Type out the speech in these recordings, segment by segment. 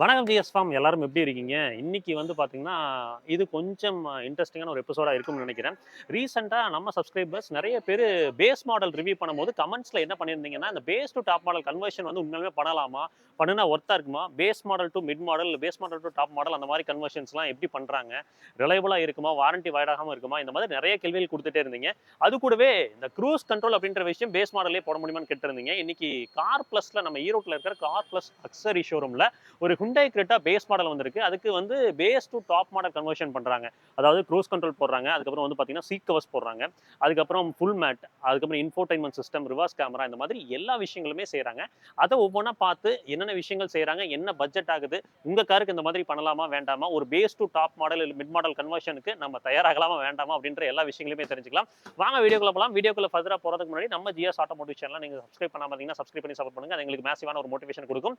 வணக்கம் ஜிஎஸ் எல்லாரும் எப்படி இருக்கீங்க? இன்னைக்கு வந்து பார்த்தீங்கன்னா, இது கொஞ்சம் இன்ட்ரஸ்டிங்கான ஒரு எபிசோடா இருக்கும்னு நெனைக்கிறேன். ரீசென்ட்டா நம்ம சப்ஸ்கிரைபர்ஸ் நெறைய பேரு பேஸ் மாடல் ரிவ்யூ பண்ணும்போது கமெண்ட்ஸ்ல என்ன பண்ணியிருந்தீங்கன்னா, இந்த base to top model conversion வந்து உண்மையாலுமே பண்ணலாமா? பண்ணுனா ஒர்த்தா இருக்குமா? Base model to mid model, இல்ல base model to top model அந்த மாரி கன்வர்ஷன்ஸ்லாம் எப்படி பண்றாங்க? ரிலையபிளா இருக்குமா? வாரண்டி வைட் ஆகாம இருக்குமா? இந்த மாதிரி நெறைய கேள்விகள் குடுத்துட்டே இருந்தீங்க. அது கூடவே இந்த க்ரூஸ் கண்ட்ரோல் அப்படின்ற விஷயம் பேஸ் மாடல்லயே போட முடியுமான்னு கேட்டிருந்தீங்க. இன்னைக்கு கார் பிளஸ்ல நம்ம ஈரோட்ல இருக்கிற கார் பிளஸ் அக்சரி ஷோரூம்ல ஒரு Hyundai Creta பேஸ் மாடல் வந்திருக்கு. அதுக்கு வந்து base to top model conversion பண்றாங்க. அதாவது க்ரூஸ் கண்ட்ரோல் போடுறாங்க. அதுக்கப்புறம் வந்து பார்த்தீங்கன்னா, சீட் கவர்ஸ் போடுறாங்க. அதுக்கப்புறம் ஃபுல் மேட், அதுக்கப்புறம் இன்ஃபோடெயின்மென்ட் சிஸ்டம், ரிவர்ஸ் கேமரா இந்த மாதிரி எல்லா விஷயங்களுமே செய்றாங்க. அத ஒவ்வொன்னா பார்த்து என்னென்ன விஷயங்கள் செய்றாங்க, என்ன பட்ஜெட் ஆகுது, உங்க காருக்கு இந்த மாதிரி பண்ணலாமா, வேண்டாமா, ஒரு பேஸ் டூ டாப் மாடல் இல்ல மிட் மாடல் கன்வர்ஷனுக்கு நம்ம தயாராகலாமா, வேண்டாமா அப்படின்ற எல்லா விஷயங்களையுமே தெரிஞ்சுக்கலாம். வாங்க வீடியோக்குள்ள போலாம். வீடியோக்குள்ள ஃபர்தரா போறதுக்கு முன்னாடி நம்ம ஜிஎஸ் ஆட்டோமோட்டிவ் சேனல நீங்க சப்ஸ்கிரைப் பண்ணாம இருந்தீங்கன்னா, சப்ஸ்கிரைப் பண்ணி சப்போர்ட் பண்ணுங்க. அது எங்களுக்கு மேசிவான ஒரு மோட்டிவேஷன் குடுக்கும்.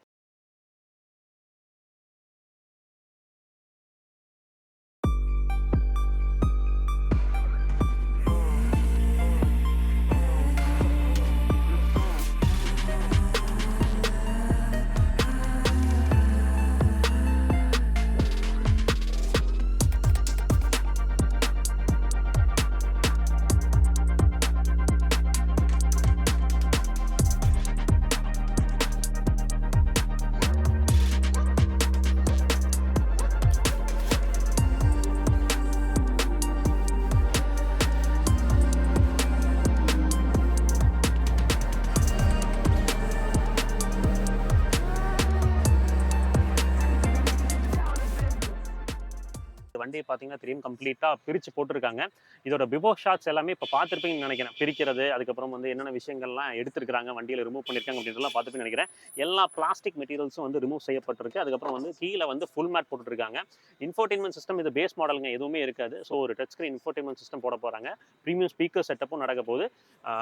வண்டிய பார்த்தீங்கன்னா தெரியும். கம்ப்ளீட்டா பிரிச்சு போட்டுருக்காங்க. இதோட பிஃபோர் ஷாட்ஸ் எல்லாமே இப்ப பார்த்திருப்பீங்கன்னு நெனைக்கிறேன். பிரிக்கிறது, அதுக்கப்புறம் வந்து என்னென்ன விஷயங்கள்லாம் எடுத்திருக்காங்க, வண்டியில ரிமூவ் பண்ணியிருக்காங்க அப்படின்றதெல்லாம் பார்த்திருப்பீங்கன்னு நெனைக்கிறேன். எல்லா பிளாஸ்டிக் மெட்டீரியல்ஸும் வந்து ரிமூவ் செய்யப்பட்டிருக்கு. அதுக்கப்புறம் வந்து கீழ வந்து ஃபுல் மேட் போட்டுருக்காங்க. இன்ஃபோடெயின்மென்ட் சிஸ்டம் இது பேஸ் மாடல்ங்க. எதுவுமே இருக்காது. ஸோ ஒரு டச் ஸ்கிரீன் இன்ஃபோடெயின்மென்ட் சிஸ்டம் போட போறாங்க. பிரீமியம் ஸ்பீக்கர் செட்டப்பும் நடக்க போகுது. ஆ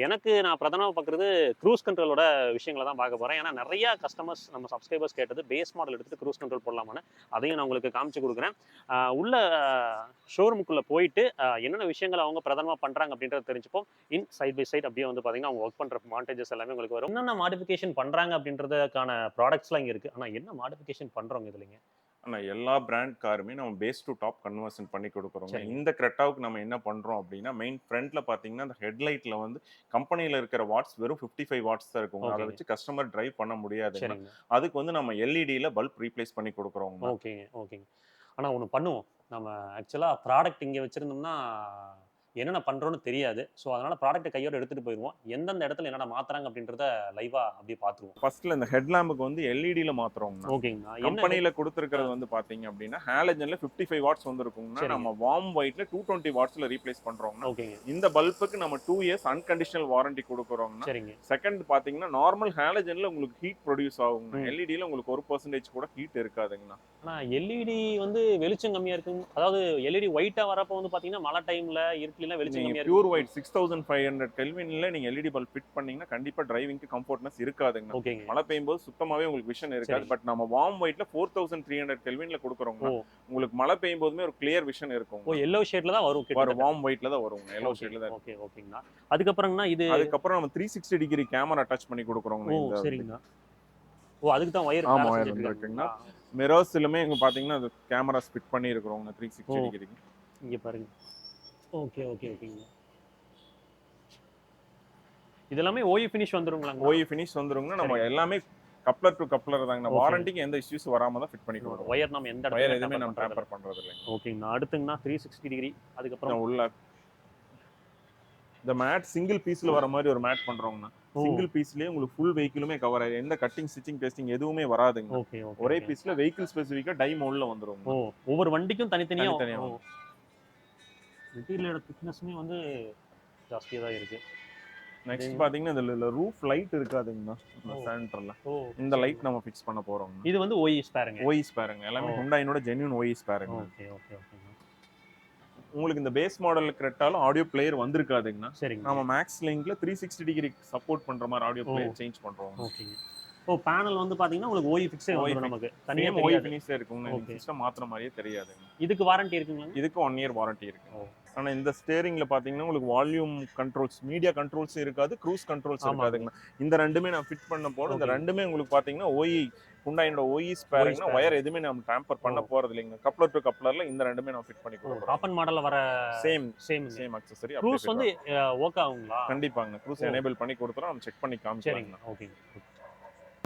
எனக்கு நான் பிரதானமா பார்க்குறது க்ரூஸ் கண்ட்ரோலோட விஷயங்கள தான் பார்க்க போறேன். ஏன்னா நெறைய கஸ்டமர்ஸ் நம்ம சப்ஸ்கிரைபர்ஸ் கேட்டது பேஸ் மாடல் எடுத்துட்டு க்ரூஸ் கண்ட்ரோல் போடலாமான்னு. அதையும் நான் உங்களுக்கு காமிச்சு குடுக்குறேன். உள்ள ஷோரூமுக்குள்ள போயிட்டு என்னென்ன விஷயங்கள் அவங்க பிரதானமா பண்றாங்க அப்படின்றத தெரிஞ்சுப்போம். சைட் பை சைட் அப்படியே வந்து பாத்தீங்கன்னா அவங்க ஒர்க் பண்ற மாண்டேஜஸ் எல்லாமே உங்களுக்கு வரும். என்னென்ன மாடிஃபிகேஷன் பண்றாங்க அப்படின்றதுக்கான ப்ராடக்ட்ஸ்லாம் இங்க இருக்கு. ஆனா என்ன மாடிஃபிகேஷன் பண்றோங்க இதுலங்க? ஆனா எல்லா பிராண்ட் காருமே நம்ம பேஸ் டு டாப் கன்வர்ஷன் பண்ணி கொடுக்குறோங்க. சரிங்க. இந்த கிரெட்டாவுக்கு நம்ம என்ன பண்றோம் அப்படின்னா, மெயின் ஃப்ரண்ட்ல பார்த்தீங்கன்னா, அந்த ஹெட்லைட்ல வந்து கம்பெனியில இருக்கிற வாட்ஸ் வெறும் 55 வாட்ஸ் தான் இருக்குங்க. அத ஓகேங்க. வச்சு கஸ்டமர் டிரைவ் பண்ண முடியாதுங்கண்ணா. சரிங்க. அதுக்கு வந்து நம்ம எல்இடில பல்ப் ரீப்ளேஸ் பண்ணி கொடுக்குறோங்கண்ணா. ஓகேங்க. ஓகேங்க. ஆனா ஒண்ணு பண்ணுவோம். நம்ம ஆக்சுவலா ப்ராடக்ட் இங்க வச்சிருந்தோம்னா, என்னென்ன பண்றோம்னு தெரியாது. ஸோ அதனால ப்ராடக்ட்ட கையோட எடுத்துட்டு போயிருவோம். எந்தெந்த இடத்துல என்னென்ன மாத்துறாங்க அப்படின்றத லைவா அப்படியே பார்த்துருவோம். ஃபர்ஸ்ட்ல இந்த ஹெட் லேம்புக்கு வந்து எல்இடில மாத்துறோங்கண்ணா. ஓகேங்கண்ணா. என்ன கம்பெனியில ஆ குடுத்துருக்கிறது வந்து பார்த்தீங்க அப்படின்னா, ஹாலஜன்ல 55 வாட்ஸ் வந்திருக்குங்கண்ணா. சரிங்க. நம்ம வார்ம் ஒயிட்ல 220 வாட்ஸ்ல ரீப்ளேஸ் பண்றோங்கண்ணா. ஓகேங்க. இந்த பல்புக்கு நம்ம 2 இயர்ஸ் அன்கண்டிஷனல் வாரண்டி குடுக்குறோங்கண்ணா. சரிங்க. செகண்ட் பார்த்தீங்கன்னா, நார்மல் ஹாலஜன்ல உங்களுக்கு ஹீட் ப்ரொடியூஸ் ஆகுங்கண்ணா. ம். எல்இடில உங்களுக்கு 1% கூட ஹீட் இருக்காதுங்கண்ணா. ஆனா எல்இடி வந்து வெளிச்சம் கம்மியா இருக்கும். அதாவது எல்இடி ஒயிட்டா வரப்போ வந்து பார்த்தீங்கன்னா, மழை டைம்ல, இருட்டுலலாம் வெளிச்சம் நீங்க கம்மியா பியூர் இருக்கும். ஒயிட் 6500 கெல்வின்ல நீங்க எல்இடி பல்ப் ஃபிட் பண்ணீங்கன்னா, கண்டிப்பா டிரைவிங்க்கு கம்ஃபோர்ட்னஸ் இருக்காதுங்கண்ணா. ஓகேங்க. மழை பெய்யும்போது சுத்தமாவே உங்களுக்கு விஷன் இருக்காது. சரிங்க. பட் நம்ம வார்ம் ஒயிட்ல 4300 கெல்வின்ல குடுக்குறோங்கண்ணா. ஓ! உங்களுக்கு மழை பெய்யும்போதுமே ஒரு கிளியர் விஷன் ஓ! இருக்குங்கண்ணா. எல்லோ ஷேட்ல தான் வரும் கிட்டத்தட்ட. வார்ம் ஒயிட்ல தான் வருங்க. எல்லோ ஓகே, ஷேட்ல தான் ஓகே, இருக்கும். ஓகேங்கண்ணா. அதுக்கப்புறங்கண்ணா இது அதுக்கப்புறம் நம்ம 360 டிகிரி கேமரா அட்டாச் பண்ணி ஓ! குடுக்குறோங்கண்ணா இந்த சரிங்கண்ணா. வண்டிக்கு. ஓ! அதுக்கு தான் ஒயர் ஆமா மேல ஒயர் செஞ்சுட்டு வந்திருக்குங்கண்ணா. இருக்காங்கங்களா? மிரர்ஸ்லுமே இங்க பார்த்தீங்கன்னா, அது கேமராஸ் ஃபிட் பண்ணியிருக்கிறோங்க ஓ! 360 டிகிரிக்கு. இங்க பாருங்க. ஓகே, ஓகே, ஓகேங்கண்ணா. இது எல்லாமே ஓஇ ஃபினிஷ் வந்துருங்களாங்கண்ணா? ஓஇ ஃபினிஷ் வந்துருங்கண்ணா. நம்ம சரிங்க. எல்லாமே கப்ளர் டு கப்ளர் தாங்கண்ணா. ஓகே. வாரண்டிக்கு எந்த இஷ்யூஸும் வராம தான் ஃபிட் பண்ணி குடுக்குறோம். ஒயர் நம்ம எந்த ஒயர் இடத்துலயுமே எதுவுமே டேம்பர் நம்ம பண்றதில்ல. டேம்பர் பண்றது இல்லைங்க. ஓகேங்கண்ணா. அடுத்துங்கண்ணா 360 டிகிரி. அதுக்கப்புறம் நான் உள்ள இந்த மேட் சிங்கிள் பீஸ்ல வர மாரி ஒரு மேட் பண்றோங்கண்ணா. ஓ! சிங்கிள் பீஸ்லயே உங்களுக்கு ஃபுல் வெஹிக்கிளுமே கவர் ஆயிரும். எந்த கட்டிங், ஸ்டிச்சிங், டெஸ்டிங் எதுவுமே வராதுங்கண்ணா. ஓகே, ஓகே, ஒரே ஓகே. பீஸ்ல வெஹிக்கிள் ஸ்பெசிஃபிக்கா டை மோல்ட்ல ஓ! வந்துருங்கண்ணா. ஒவ்வொரு வண்டிக்கும் தனித்தனியா தனித்தனியா ஓ! வந்துரும். மெட்டீரியலோட திக்னஸுமே வந்து ஜாஸ்தியா தான் இருக்கு. இது நெக்ஸ்ட் பாத்தீங்கன்னா, இதுல ரூஃப் லைட் இருக்காதுங்கண்ணா. இந்த ஓ! சென்டர்ல. ஓ! இந்த லைட் சரிங்கண்ணா. நம்ம ஃபிக்ஸ் பண்ண போறோங்கண்ணா. இது வந்து ஓஇ ஸ்பேருங்க. OE ஸ்பேருங்க. ஓ! எல்லாமே Hyundaiனோட ஜென்யூன் OE ஸ்பேருங்கண்ணா. ஓகே, ஓகே, ஓகேங்க. உங்களுக்கு இந்த பேஸ் மாடல் கிரெட்டாலும் ஆடியோ பிளேயர் வந்திருக்காதுங்கண்ணா. சரிங்க. நம்ம மேக்ஸ் லிங்க்ல 360 டிகிரி சப்போர்ட் பண்ற மாரி ஆடியோ ஓ! பிளேயர் சேஞ்ச் பண்றோங்கண்ணா. ஓகேங்க. ஓ! பேனல் வந்து பார்த்தீங்கன்னா, உங்களுக்கு ஓஇ ஃபிக்ஸே OE வந்துரும் ஃபிக்ஸ் நமக்கு. தனியா சேம் OE தெரியாது. ஃபினிஷ்ல இருக்குங்க. நீங்க ஓகே. சிஸ்டம் மாத்துற மாரியே தெரியாதுங்க. இதுக்கு வாரண்டி இருக்குங்களாங்க? இதுக்கு 1 இயர் வாரண்டி இருக்குங்க. ஓ! ஆனா இந்த ஸ்டீரிங்ல பாத்தீங்கன்னா, உங்களுக்கு வால்யூம் கண்ட்ரோல்ஸ், மீடியா கண்ட்ரோல்ஸும் இருக்காது, க்ரூஸ் கண்ட்ரோல்ஸ் ஆமாங்க. இருக்காதுங்கண்ணா. இந்த 2மே நான் ஃபிட் பண்ண போது இந்த ஓகேங்க. 2மே உங்களுக்கு பாத்தீங்கன்னா, OE ஹுண்டாயோட OE ஸ்பேர்னா spare. ஒயர் எதுவுமே நம்ம ட்ராம்பர் பண்ண போறது இல்லைங்க. கப்ளர் டு கப்ளர்ல இந்த ரெண்டுமே நம்ம ஃபிட் பண்ணி கொடுக்குறோம். டாப் அண்ட் மாடல்ல வர சேம் சேம் அக்சஸரி. க்ரூஸ் வந்து ஓகே ஆகுங்களா? கண்டிப்பாங்க. க்ரூஸ் எனேபிள் பண்ணி கொடுத்துறோம். நம்ம செக் பண்ணி காமிக்கலாம். சரிங்க. ஓகேங்க.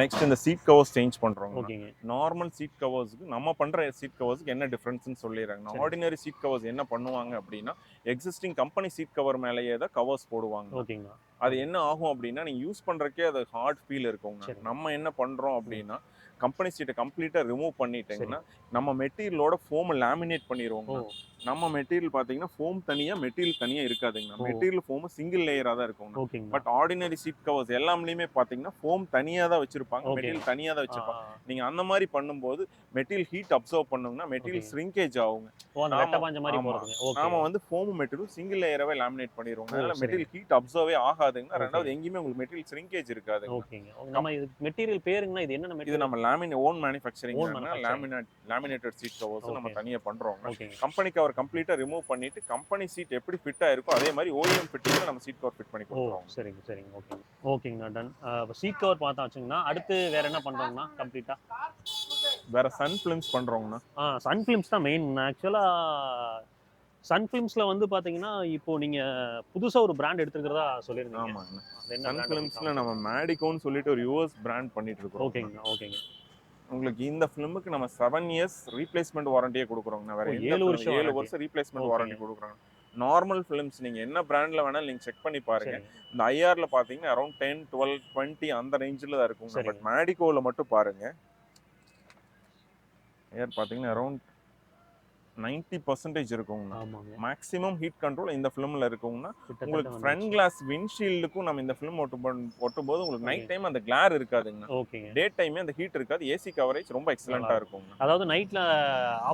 நெக்ஸ்ட் இந்த சீட் கவர்ஸ் சேஞ்ச் பண்றோம். ஓகேங்க. நார்மல் சீட் கவர்ஸ்க்கு நம்ம பண்ற சீட் கவர்ஸ்க்கு என்ன டிஃபரன்ஸ்னு சொல்லிடுறாங்க. ஆர்டினரி சீட் கவர்ஸ் என்ன பண்ணுவாங்க அப்படின்னா எக்ஸிஸ்டிங் கம்பெனி சீட் கவர் மேலேயே தான் கவர்ஸ் போடுவாங்க. ஓகேங்க. அது என்ன ஆகும் அப்படின்னா நீங்க யூஸ் பண்றக்கே அது ஹார்ட் ஃபீல் இருக்குங்க. நம்ம என்ன பண்றோம் அப்படின்னா கம்பெனி சீட்டை கம்ப்ளீட்டா ரிமூவ் பண்ணிட்டீங்கன்னா நம்ம மெட்டீரியலோட ஃபோம் லேமினேட் பண்ணிடுவோங்க. நம்ம மெட்டீரியல் பாத்தீங்கன்னா ஃபோம் தனியா மெட்டீரியல் தனியா இருக்காதுங்க. மெட்டீரியல் ஃபோம் சிங்கிள் லேயரா தான் இருக்கும். பட் ஆர்டினரி சீட் கவர்ஸ் எல்லாம்லயுமே பாத்தீங்கன்னா ஃபோம் தனியா தான் வச்சிருப்பாங்க, மெட்டீரியல் தனியா தான் வச்சிருப்பாங்க. நீங்க அந்த மாதிரி பண்ணும்போது மெட்டீரியல் ஹீட் அப்சர்வ் பண்ணுங்கன்னா மெட்டீரியல் ஷ்ரிங்கேஜ் ஆகுங்க. நாம வந்து ஃபோம் மெட்டீரியல் சிங்கிள் லேயராவே லேமினேட் பண்ணிடுவோம். அதனால மெட்டீரியல் ஹீட் அப்சர்வே ஆகாதுங்க. ரெண்டாவது எங்கேயுமே உங்களுக்கு மெட்டீரியல் ஷ்ரிங்கேஜ் இருக்காது. நம்ம இது மெட்டீரியல் பேருங்கன்னா இது என்ன மெட்டீரியல்? இது நம்ம own manufacturing laminated seat covers நம்ம தனியா பண்றோம். கம்பெனி கவர் கம்ப்ளீட்டா ரிமூவ் பண்ணிட்டு கம்பெனி சீட் எப்படி ஃபிட் ஆயிருக்கோ அதே மாதிரி OEM ஃபிட்டிங்ல நம்ம சீட் கவர் ஃபிட் பண்ணி கொடுக்குறோம். சரிங்க சரிங்க. ஓகே ஓகேங்க டன். சீட் கவர் பார்த்தா வச்சுங்கன்னா அடுத்து வேற என்ன பண்றோம்னா கம்ப்ளீட்டா வேற சன் ஃபிலிம்ஸ் பண்றோம்னா சன் ஃபிலிம்ஸ் தான் மெயின். ஆக்சுவலா சன் ஃபிலிம்ஸ்ல வந்து பாத்தீங்கன்னா இப்போ நீங்க புதுசா ஒரு பிராண்ட் எடுத்துக்கிறதா சொல்லிருந்தீங்க. ஆமாங்க. சன் ஃபிலிம்ஸ்ல நம்ம மேடிகோன்னு சொல்லிட்டு ஒரு US பிராண்ட் பண்ணிட்டு இருக்கோம். ஓகேங்க ஓகேங்க. உங்களுக்கு இந்த ஃபிலிமுக்கு நம்ம 7 years ரீப்ளேஸ்மெண்ட் வாரண்டியே கொடுக்குறோங்க. வேற 7 வருஷம் ரீப்ளேஸ்மெண்ட் வாரண்டி கொடுக்குறாங்க. நார்மல் ஃபிலிம்ஸ் நீங்க என்ன பிராண்ட்ல வேணாலும் நீங்க செக் பண்ணி பாருங்க. இந்த IRல பாத்தீங்கன்னா அரௌண்ட் 10, 12, 20 அந்த ரேஞ்சில தான் இருக்கும். பட் மேடிகோல மட்டும் பாருங்க. IR பாத்தீங்கன்னா அரௌண்ட் 90% இருக்குங்க. மேக்ஸிமம் ஹீட் கண்ட்ரோல் இந்த ஃபிலிம்ல இருக்குங்கன்னா உங்களுக்கு ஃப்ரண்ட் கிளாஸ் விண்ட்ஷீல்டுக்கும் நம்ம இந்த ஃபிலிம் ஒட்டும் போது உங்களுக்கு நைட் டைம் அந்த கிளார் இருக்காதுங்க. டே டைமே அந்த ஹீட் இருக்காது. ஏசி கவரேஜ் ரொம்ப எக்ஸலென்ட்டா இருக்கும். அதாவது நைட்ல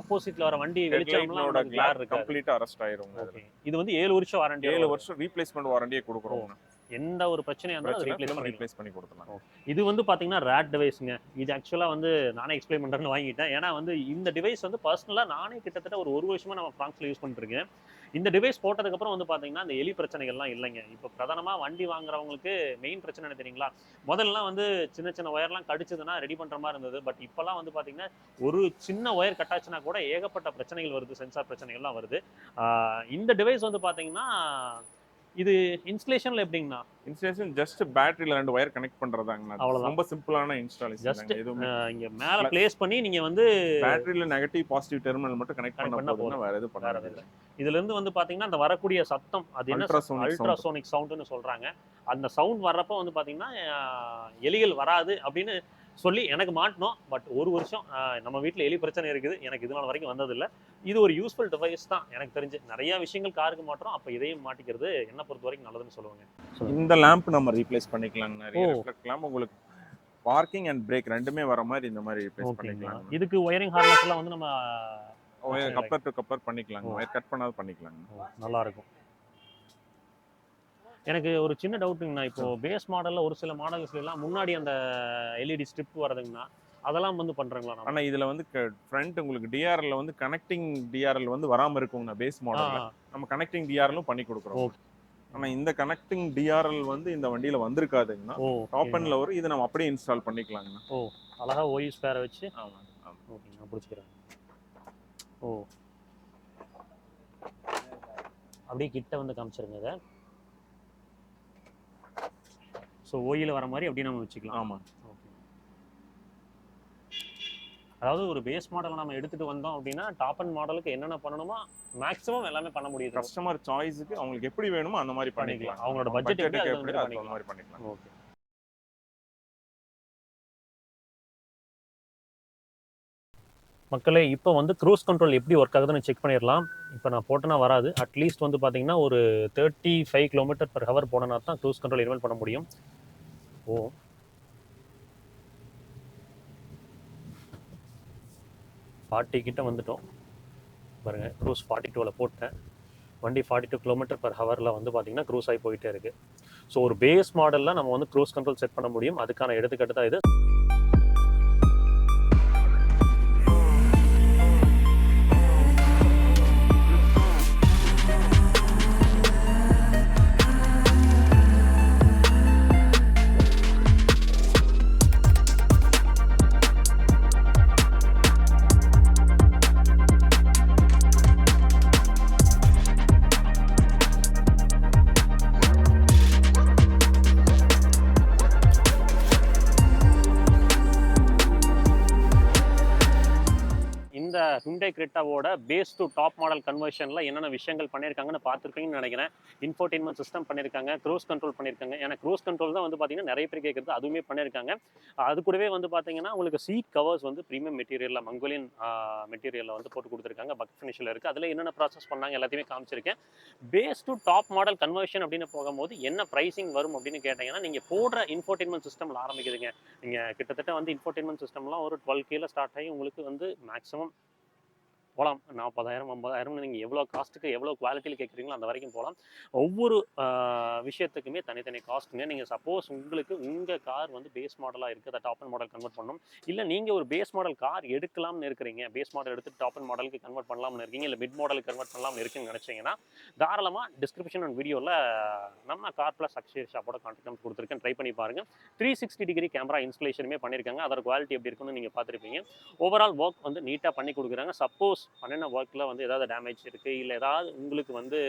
ஆப்போசிட்ல வர வண்டி வெளிச்சம்ல கிளார் இருக்காது. கம்ப்ளீட்டா அரெஸ்ட் ஆயிருங்க. இது வந்து 7 வருஷம் வாரண்டி. 7 வருஷம் ரீப்ளேஸ்மெண்ட் வாரண்டியே கொடுக்குறோம். எந்த ஒரு பிரச்சனையா இருந்தாலும் ரீப்ளேஸ் பண்ணி கொடுக்கலாம். இது வந்து பாத்தீங்கன்னா ரேட் டிவைஸ்ங்க. இது ஆக்சுவலா வந்து நானே எக்ஸ்பிளைன் பண்றேன்னு வாங்கிட்டேன். ஏன்னா வந்து இந்த டிவைஸ் வந்து பர்சனலா நானே கிட்டத்தட்ட ஒரு வருஷமா நம்ம ஃப்ராங்க்ஸ்ல யூஸ் பண்ணிட்டு இருக்கேன். இந்த டிவைஸ் போட்டதுக்கு அப்புறம் வந்து பாத்தீங்கன்னா இந்த எலி பிரச்சனைகள்லாம் இல்லைங்க. இப்போ பிரதானமா வண்டி வாங்குறவங்களுக்கு மெயின் பிரச்சனை என்ன தெரியுங்களா? முதல்லாம் வந்து சின்ன சின்ன ஒயர்லாம் கடிச்சதுன்னா ரெடி பண்ற மாதிரி இருந்தது. பட் இப்பெல்லாம் வந்து பாத்தீங்கன்னா ஒரு சின்ன ஒயர் கட்டாச்சுன்னா கூட ஏகப்பட்ட பிரச்சனைகள் வருது. சென்சார் பிரச்சனைகள்லாம் வருது. இந்த டிவைஸ் வந்து பாத்தீங்கன்னா இது இன்ஸ்டலேஷன்ல எப்படிங்கண்ணா? இன்ஸ்டலேஷன் ஜஸ்ட் பேட்டரியில 2 வயர் கனெக்ட் பண்றதாங்கண்ணா. ரொம்ப சிம்பிளான இன்ஸ்டாலேஷன். ஜஸ்ட் இங்க மேல பிளேஸ் பண்ணி நீங்க வந்து பேட்டரியில நெகட்டிவ் பாசிட்டிவ் டெர்மினல் மட்டும் கனெக்ட் பண்ணா போதும். வேற எதுவும் பண்ணாத இல்ல. இதுல இருந்து வந்து பாத்தீங்கன்னா அந்த வரக்கூடிய சத்தம் அது என்ன அல்ட்ராசோனிக் சவுண்ட்னு சொல்றாங்க. அந்த சவுண்ட் வர்றப்ப வந்து பாத்தீங்கன்னா எலிகள் வராது அப்படின்னு சொல்லி எனக்கு மாட்டணும். பட் ஒரு வருஷம் நம்ம வீட்டில் எலி பிரச்சனை இருக்குது. எனக்கு இது நாள் வரைக்கும் வந்ததில்லை. இது ஒரு யூஸ்ஃபுல் டிவைஸ் தான் எனக்கு தெரிஞ்சு. நிறைய விஷயங்கள் காருக்கு மாட்டுறோம். அப்போ இதையும் மாட்டிக்கிறது என்ன பொறுத்த வரைக்கும் நல்லதுன்னு சொல்லுவாங்க. இந்த லேம்ப் நம்ம ரீப்ளேஸ் பண்ணிக்கலாம். நிறைய ரிஃப்ளெக்ட் லேம்ப் உங்களுக்கு பார்க்கிங் அண்ட் பிரேக் ரெண்டுமே வர மாதிரி இந்த மாதிரி ரீப்ளேஸ் பண்ணிக்கலாம். இதுக்கு ஒயரிங் ஹார்னஸ் எல்லாம் வந்து நம்ம கப்பர் டு கப்பர் பண்ணிக்கலாம். ஒயர் கட் பண்ணாத பண்ணிக்கலாம். நல்லா இருக்கும். எனக்கு ஒரு சின்ன டவுட்டுங்கண்ணா. இப்போ பேஸ் மாடல்ல ஒரு சில மாடல்ஸ்ல எல்லாம் முன்னாடி அந்த எல்இடி ஸ்ட்ரிப் வரதுங்கண்ணா, அதெல்லாம் வந்து பண்றாங்களா? ஆனா இதுல வந்து ஃப்ரண்ட் உங்களுக்கு டிஆர்எல் வந்து கனெக்டிங் டிஆர்எல் வந்து வராம இருக்குங்கண்ணா. பேஸ் மாடல்ல நம்ம கனெக்டிங் டிஆர்எலும் பண்ணி கொடுக்குறோம். ஆனா இந்த கனெக்டிங் டிஆர்எல் வந்து இந்த வண்டியில வந்திருக்காதுங்கண்ணா. டாப் எண்ட்ல வரும். இதை நம்ம அப்படியே இன்ஸ்டால் பண்ணிக்கலாங்கண்ணா. அழகா OE ஸ்பேரை வச்சு. ஓகே, நான் பிடிச்சிக்கிறேன். அப்படியே கிட்ட வந்து காமிச்சிருங்க இதை. ஸோ ஓயில் வர மாதிரி அப்படியே நம்ம வச்சுக்கலாம். ஆமாம். ஓகே. அதாவது ஒரு பேஸ் மாடலை நம்ம எடுத்துட்டு வந்தோம் அப்படின்னா டாப் அண்ட் மாடலுக்கு என்னென்ன பண்ணணுமோ மேக்ஸிமம் எல்லாமே பண்ண முடியுது. கஸ்டமர் சாய்ஸுக்கு அவங்களுக்கு எப்படி வேணுமோ அந்த மாதிரி பண்ணிக்கலாம். அவங்களோட பட்ஜெட் எப்படி அந்த மாதிரி பண்ணிக்கலாம். ஓகே. மக்களே, இப்போ வந்து க்ரூஸ் கண்ட்ரோல் எப்படி ஒர்க் ஆகுதுன்னு செக் பண்ணிடலாம். இப்போ நான் போட்டேன்னா வராது. அட்லீஸ்ட் வந்து பார்த்தீங்கன்னா ஒரு 35 km/h போனனா தான் க்ரூஸ் கண்ட்ரோல் இனிமேல் பண்ண முடியும். 40 கிட்ட வந்துட்டோம் பாருங்க. க்ரூஸ் 42ல போட்டேன். வண்டி 42 km/h வந்து பார்த்தீங்கன்னா க்ரூஸ் ஆகி போயிட்டே இருக்கு. ஸோ ஒரு பேஸ் மாடலில் நம்ம வந்து க்ரூஸ் கண்ட்ரோல் செட் பண்ண முடியும். அதுக்கான எடுத்துக்காட்டு தான் இது. இந்த ஹுண்டை கிரெட்டாவோட பேஸ் டு டாப் மாடல் கன்வர்ஷனில் என்னென்ன விஷயங்கள் பண்ணியிருக்காங்கன்னு பார்த்துருப்பீங்கன்னு நினைக்கிறேன். இன்ஃபோடெயின்மெண்ட் சிஸ்டம் பண்ணியிருக்காங்க, க்ரூஸ் கண்ட்ரோல் பண்ணியிருக்காங்க. ஏன்னா க்ரூஸ் கண்ட்ரோல் தான் வந்து பார்த்தீங்கன்னா நிறைய பேர் கேட்குறது, அதுவுமே பண்ணியிருக்காங்க. அது கூடவே வந்து பார்த்தீங்கன்னா உங்களுக்கு சீட் கவர்ஸ் வந்து ப்ரீமியம் மெட்டீரியலில் மங்கோலியன் மெட்டீரியலில் வந்து போட்டு கொடுத்துருக்காங்க. பக் ஃபினிஷில் இருக்குது. அதில் என்னென்ன ப்ராசஸ் பண்ணாங்க எல்லாத்தையுமே காமிச்சிருக்கேன். Base to top model conversion அப்படின்னு போகும்போது என்ன ப்ரைசிங் வரும் அப்படின்னு கேட்டிங்கன்னா, நீங்கள் போடுற இன்ஃபோடெயின்மெண்ட் சிஸ்டமில் ஆரம்பிக்குதுங்க. நீங்கள் கிட்டத்தட்ட வந்து இன்ஃபோடெயின்மெண்ட் சிஸ்டம்லாம் ஒரு 12Kல ஸ்டார்ட் ஆகி உங்களுக்கு வந்து மேக்ஸிமம் போகலாம். 40,000 50,000 நீங்கள் எவ்வளோ காஸ்ட்டுக்கு எவ்வளோ குவாலிட்டியில் கேட்குறீங்களோ அந்த வரைக்கும் போகலாம். ஒவ்வொரு விஷயத்துக்குமே தனித்தனி காஸ்ட்டுங்க. நீங்கள் சப்போஸ் உங்களுக்கு உங்கள் கார் வந்து பேஸ் மாடலாக இருக்குது, அதை டாப் அண்ட் மாடல் கன்வெர்ட் பண்ணணும். இல்லை நீங்கள் ஒரு பேஸ் மாடல் கார் எடுக்கலாம்னு இருக்கிறீங்க, பேஸ் மாடல் எடுத்துட்டு டாப் அண்ட் மாடலுக்கு கன்வெர்ட் பண்ணலாம்னு இருக்கீங்க, இல்லை மிட் மாடலுக்கு கன்வெர்ட் பண்ணலாம்னு இருக்குன்னு நினச்சிங்கன்னா தாராளமாக டிஸ்கிரிப்ஷன் அண்ட் வீடியோவில் நம்ம கார் ப்ளஸ் அக்ஷய் ஷாப்போட கான்டாக்ட் நம்பர் கொடுத்துருக்கேன். ட்ரை பண்ணி பாருங்கள். 360 டிகிரி கேமரா இன்ஸ்டலேஷனுமே பண்ணியிருக்காங்க. அதோட குவாலிட்டி எப்படி இருக்குன்னு நீங்கள் பார்த்துருப்பீங்க. ஓவரால் ஒர்க் வந்து நீட்டாக பண்ணி கொடுக்குறாங்க. சப்போஸ் பண்ணின ஒர்க்கில் வந்து ஏதாவது டேமேஜ் இருக்குது, இல்லை ஏதாவது உங்களுக்கு வந்து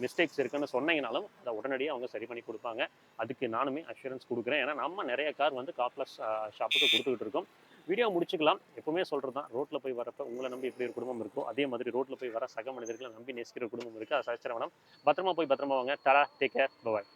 மிஸ்டேக்ஸ் இருக்குன்னு சொன்னீங்கனாலும் அதை உடனடியாக அவங்க சரி பண்ணி கொடுப்பாங்க. அதுக்கு நானுமே அஷூரன்ஸ் கொடுக்குறேன். ஏன்னா நம்ம நிறைய கார் வந்து கார் ப்ளஸ் ஷாப்புக்கு கொடுத்துக்கிட்டு இருக்கோம். வீடியோ முடிச்சுக்கலாம். எப்பவுமே சொல்கிறது தான், ரோட்டில் போய் வரப்போ உங்களை நம்பி எப்படி ஒரு குடும்பம் இருக்கோ அதே மாதிரி ரோட்டில் போய் வர சக மனிதர்களை நம்பி நேசிக்கிற குடும்பம் இருக்குது. அதை சச்சரவணம். பத்திரமா போய் பத்திரமா வாங்க. டேக் கேர், பாய்.